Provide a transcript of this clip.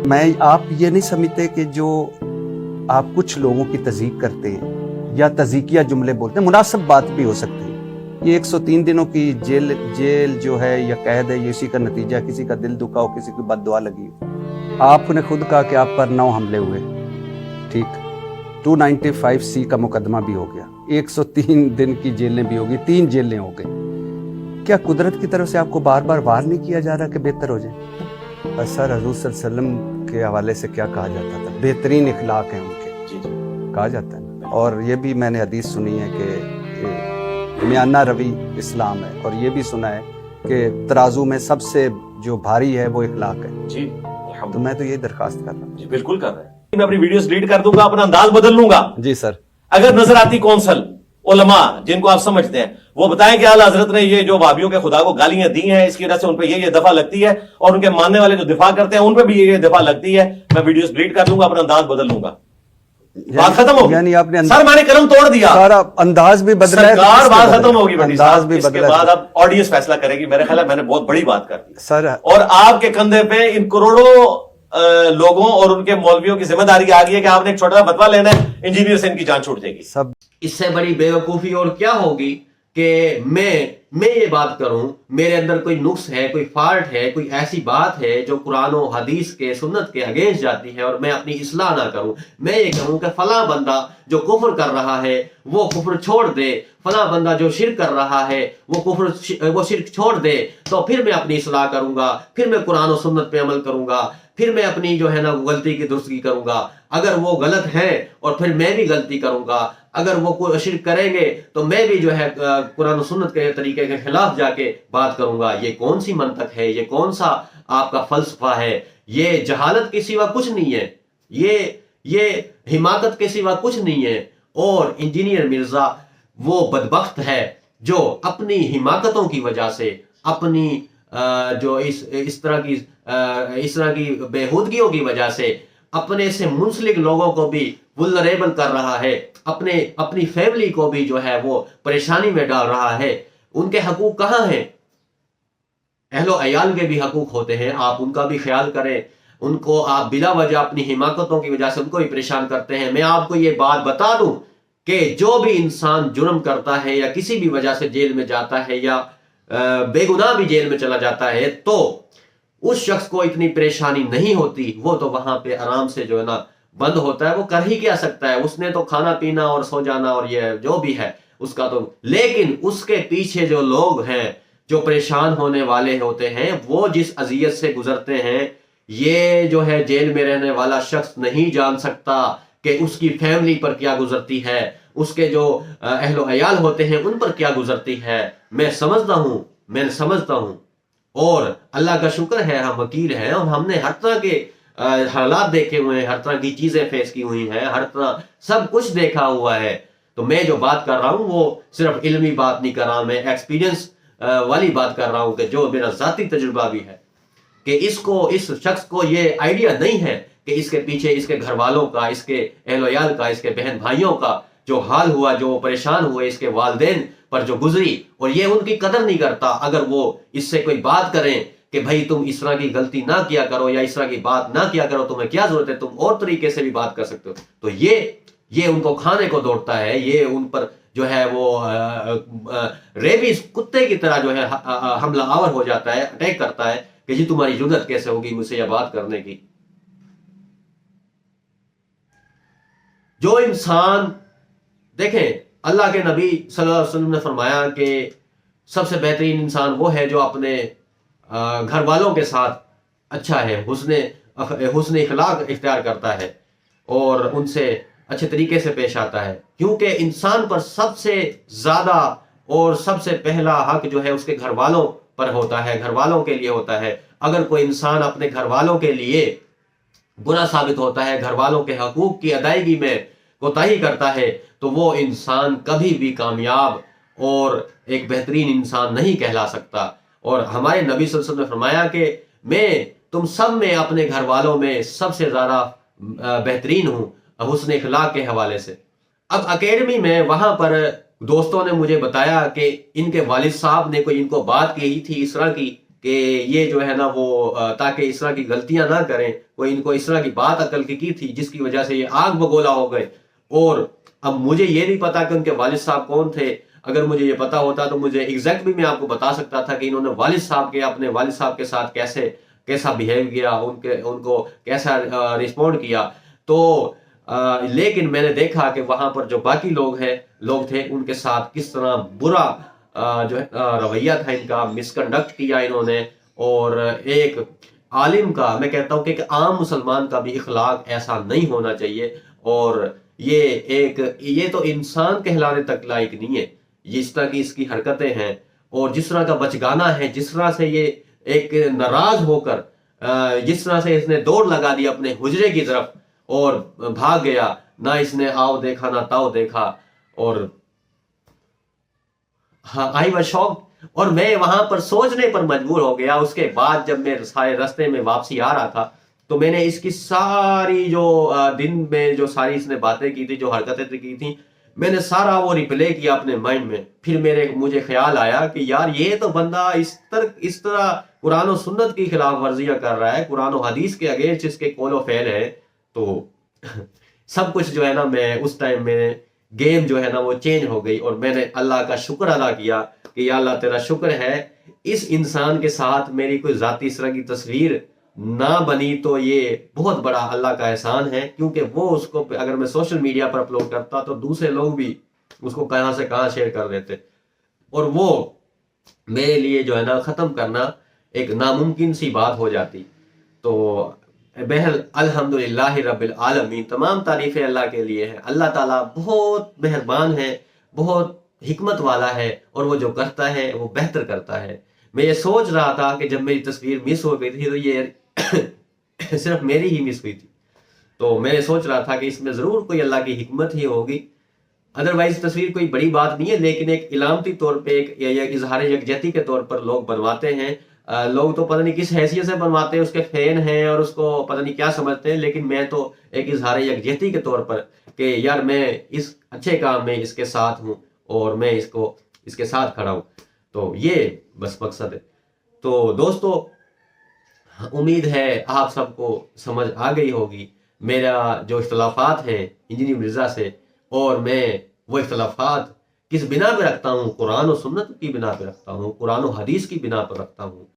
میں آپ یہ نہیں سمجھتے کہ جو آپ کچھ لوگوں کی تذیق کرتے ہیں یا تذیقیہ جملے بولتے ہیں، مناسب بات بھی ہو سکتی ہے، یہ 103 دنوں کی جیل جو ہے یا قید ہے، یہ اسی کا نتیجہ، کسی کا دل دکھا ہو، کسی کی بد دعا لگی ہو۔ آپ نے خود کہا کہ آپ پر 9 حملے ہوئے، ٹھیک، 295C کا مقدمہ بھی ہو گیا، 103 دن کی جیلیں بھی ہوگی، 3 جیلیں ہو گئی۔ کیا قدرت کی طرف سے آپ کو بار بار وار نہیں کیا جا رہا کہ بہتر ہو جائیں؟ سر، حضور صلی اللہ علیہ وسلم کے حوالے سے کیا کہا جاتا تھا؟ بہترین اخلاق ہیں ان کے، کہا جاتا ہے نا۔ اور یہ بھی میں نے حدیث سنی ہے کہ میانہ روی اسلام ہے، اور یہ بھی سنا ہے کہ ترازو میں سب سے جو بھاری ہے وہ اخلاق ہے۔ جی تو میں تو یہی درخواست کر رہا ہوں۔ جی بالکل کر رہے ہیں، میں اپنی ویڈیوز ڈیلیٹ کر دوں گا، اپنا انداز بدل لوں گا۔ جی سر۔ اگر نظر آتی کونسل علماء جن کو آپ سمجھتے ہیں، وہ بتائیں کہ اعلیٰ حضرت نے یہ جو وہابیوں کے خدا کو گالیاں دی ہیں، اس کی وجہ سے ان پہ یہ دفعہ لگتی ہے، اور ان کے ماننے والے جو دفاع کرتے ہیں ان پہ بھی یہ دفعہ لگتی ہے، میں ویڈیوز ڈیلیٹ کر دوں گا، اپنا انداز بدل لوں گا، بات ختم ہوگی۔ یعنی آپ نے سر میں نے قلم توڑ دیا، سارا انداز بھی بدلا ہے، سرکار بات ختم ہوگی بڑی انداز صاحب، بھی اس کے بدلا بعد ہے اب آڈینس فیصلہ کرے گی۔ میرے خیال ہے میں نے بہت بڑی بات کر دی سر۔ اور آپ کے کندھے پہ ان کروڑوں لوگوں اور ان کے مولویوں کی ذمہ داری آ گئی ہے کہ آپ نے ایک چھوٹا سا فتویٰ لینا ہے، انجینئر سے ان کی جان چھوٹ جائے گی۔ سب اس سے بڑی بیوقوفی اور کیا ہوگی کہ میں یہ بات کروں، میرے اندر کوئی نقص ہے، کوئی فالٹ ہے، کوئی ایسی بات ہے جو قرآن و حدیث کے سنت کے اگینسٹ جاتی ہے، اور میں اپنی اصلاح نہ کروں۔ میں یہ کہوں کہ فلاں بندہ جو کفر کر رہا ہے وہ کفر چھوڑ دے، فلاں بندہ جو شرک کر رہا ہے وہ شرک چھوڑ دے، تو پھر میں اپنی اصلاح کروں گا، پھر میں قرآن و سنت پہ عمل کروں گا، پھر میں اپنی جو ہے نا غلطی کی درستگی کروں گا۔ اگر وہ غلط ہے اور پھر میں بھی غلطی کروں گا، اگر وہ شرک کریں گے تو میں بھی جو ہے قرآن و سنت کے طریقے کے خلاف جا کے بات کروں گا۔ یہ کون سی منطق ہے؟ یہ کون سا آپ کا فلسفہ ہے؟ یہ جہالت کے سوا کچھ نہیں ہے، یہ حماقت کے سوا کچھ نہیں ہے۔ اور انجینئر مرزا وہ بدبخت ہے جو اپنی حماقتوں کی وجہ سے، اپنی جو اس طرح کی بےہودگیوں کی وجہ سے اپنے سے منسلک لوگوں کو بھی ولنریبل کر رہا ہے، اپنی فیملی کو بھی جو ہے وہ پریشانی میں ڈال رہا ہے۔ ان کے حقوق کہاں ہیں؟ اہل و عیال کے بھی حقوق ہوتے ہیں، آپ ان کا بھی خیال کریں۔ ان کو آپ بلا وجہ اپنی حماقتوں کی وجہ سے ان کو بھی پریشان کرتے ہیں۔ میں آپ کو یہ بات بتا دوں کہ جو بھی انسان جرم کرتا ہے یا کسی بھی وجہ سے جیل میں جاتا ہے یا بے گناہ بھی جیل میں چلا جاتا ہے، تو اس شخص کو اتنی پریشانی نہیں ہوتی، وہ تو وہاں پہ آرام سے جو ہے نا بند ہوتا ہے، وہ کر ہی کیا سکتا ہے، اس نے تو کھانا پینا اور سو جانا اور یہ جو بھی ہے اس کا تو۔ لیکن اس کے پیچھے جو لوگ ہیں جو پریشان ہونے والے ہوتے ہیں، وہ جس اذیت سے گزرتے ہیں، یہ جو ہے جیل میں رہنے والا شخص نہیں جان سکتا کہ اس کی فیملی پر کیا گزرتی ہے، اس کے جو اہل و عیال ہوتے ہیں ان پر کیا گزرتی ہے۔ میں سمجھتا ہوں اور اللہ کا شکر ہے ہم وکیل ہیں اور ہم نے ہر طرح کے حالات دیکھے ہوئے ہیں، ہر طرح کی چیزیں فیس کی ہوئی ہیں، ہر طرح سب کچھ دیکھا ہوا ہے۔ تو میں جو بات کر رہا ہوں وہ صرف علمی بات نہیں کر رہا، میں ایکسپیرینس والی بات کر رہا ہوں کہ جو میرا ذاتی تجربہ بھی ہے کہ اس شخص کو یہ آئیڈیا نہیں ہے کہ اس کے پیچھے اس کے گھر والوں کا، اس کے اہل و عیال کا، اس کے بہن بھائیوں کا جو حال ہوا، جو پریشان ہوئے، اس کے والدین پر جو گزری، اور یہ ان کی قدر نہیں کرتا۔ اگر وہ اس سے کوئی بات کریں کہ بھائی تم اس طرح کی غلطی نہ کیا کرو یا اس طرح کی بات نہ کیا کرو، تمہیں کیا ضرورت ہے، تم اور طریقے سے بھی بات کر سکتے ہو، تو یہ ان کو کھانے کو دوڑتا ہے، یہ ان پر جو ہے وہ ریبیز کتے کی طرح جو ہے حملہ آور ہو جاتا ہے، اٹیک کرتا ہے کہ جی تمہاری جرأت کیسے ہوگی مجھ سے یہ بات کرنے کی۔ جو انسان دیکھیں، اللہ کے نبی صلی اللہ علیہ وسلم نے فرمایا کہ سب سے بہترین انسان وہ ہے جو اپنے گھر والوں کے ساتھ اچھا ہے، حسن اخلاق اختیار کرتا ہے اور ان سے اچھے طریقے سے پیش آتا ہے، کیونکہ انسان پر سب سے زیادہ اور سب سے پہلا حق جو ہے اس کے گھر والوں پر ہوتا ہے، گھر والوں کے لیے ہوتا ہے۔ اگر کوئی انسان اپنے گھر والوں کے لیے برا ثابت ہوتا ہے، گھر والوں کے حقوق کی ادائیگی میں کوتاہی کرتا ہے، تو وہ انسان کبھی بھی کامیاب اور ایک بہترین انسان نہیں کہلا سکتا۔ اور ہمارے نبی صلی اللہ علیہ وسلم نے فرمایا کہ میں تم سب میں اپنے گھر والوں میں سب سے زیادہ بہترین ہوں حسن اخلاق کے حوالے سے۔ اب اکیڈمی میں وہاں پر دوستوں نے مجھے بتایا کہ ان کے والد صاحب نے کوئی ان کو بات کی تھی اس طرح کی کہ یہ جو ہے نا وہ تاکہ اس طرح کی غلطیاں نہ کریں، کوئی ان کو اس طرح کی بات عقل کی تھی جس کی وجہ سے یہ آگ بگولا ہو گئے. اور اب مجھے یہ نہیں پتا کہ ان کے والد صاحب کون تھے. اگر مجھے یہ پتا ہوتا تو مجھے ایگزیکٹ بھی میں آپ کو بتا سکتا تھا کہ انہوں نے اپنے والد صاحب کے ساتھ کیسا بہیو کیا، ان کو کیسا رسپونڈ کیا. تو لیکن میں نے دیکھا کہ وہاں پر جو باقی لوگ تھے ان کے ساتھ کس طرح برا جو رویہ تھا ان کا، مس کنڈکٹ کیا انہوں نے. اور ایک عالم کا، میں کہتا ہوں کہ ایک عام مسلمان کا بھی اخلاق ایسا نہیں ہونا چاہیے. اور یہ تو انسان کہلانے تک لائق نہیں ہے. جس طرح کی اس کی حرکتیں ہیں اور جس طرح کا بچگانا ہے، جس طرح سے یہ ایک ناراض ہو کر جس طرح سے اس نے دوڑ لگا دی اپنے حجرے کی طرف اور بھاگ گیا، نہ اس نے آؤ دیکھا نہ تاؤ دیکھا. اور ہاں، آئی واز شاکڈ. اور میں وہاں پر سوچنے پر مجبور ہو گیا. اس کے بعد جب میں سارے راستے میں واپسی آ رہا تھا تو میں نے اس کی ساری جو دن میں جو ساری اس نے باتیں کی تھی، جو حرکتیں کی تھیں، میں نے سارا وہ ریپلے کیا اپنے مائنڈ میں. پھر مجھے خیال آیا کہ یار یہ تو بندہ اس طرح قرآن و سنت کی خلاف ورزیاں کر رہا ہے، قرآن و حدیث کے اگینسٹ اس کے قول و فعل ہے. تو سب کچھ جو ہے نا، میں اس ٹائم میں گیم جو ہے نا وہ چینج ہو گئی. اور میں نے اللہ کا شکر ادا کیا کہ یا اللہ تیرا شکر ہے اس انسان کے ساتھ میری کوئی ذاتی اس طرح کی تصویر نہ بنی. تو یہ بہت بڑا اللہ کا احسان ہے، کیونکہ وہ اس کو اگر میں سوشل میڈیا پر اپلوڈ کرتا تو دوسرے لوگ بھی اس کو کہاں سے کہاں شیئر کر دیتے، اور وہ میرے لیے جو ہے نا ختم کرنا ایک ناممکن سی بات ہو جاتی. تو بہرحال الحمدللہ رب العالمین، تمام تعریفیں اللہ کے لیے ہیں. اللہ تعالیٰ بہت مہربان ہے، بہت حکمت والا ہے، اور وہ جو کرتا ہے وہ بہتر کرتا ہے. میں یہ سوچ رہا تھا کہ جب میری تصویر مس ہو گئی تھی تو یہ صرف میری ہی مس ہوئی تھی. تو میں یہ سوچ رہا تھا کہ اس میں ضرور کوئی اللہ کی حکمت ہی ہوگی. ادروائز تصویر کوئی بڑی بات نہیں ہے، لیکن ایک علامتی طور پہ ایک اظہار یکجہتی کے طور پر لوگ بنواتے ہیں. لوگ تو پتہ نہیں کس حیثیت سے بنواتے ہیں، اس کے فین ہیں اور اس کو پتہ نہیں کیا سمجھتے ہیں. لیکن میں تو ایک اظہار یکجہتی کے طور پر کہ یار میں اس اچھے کام میں اس کے ساتھ ہوں اور میں اس کے ساتھ کھڑا ہوں. تو یہ بس مقصد ہے. تو دوستو، امید ہے آپ سب کو سمجھ آ گئی ہوگی میرا جو اختلافات ہیں انجینئر مرزا سے، اور میں وہ اختلافات کس بنا پہ رکھتا ہوں، قرآن و سنت کی بنا پہ رکھتا ہوں، قرآن و حدیث کی بنا پر رکھتا ہوں.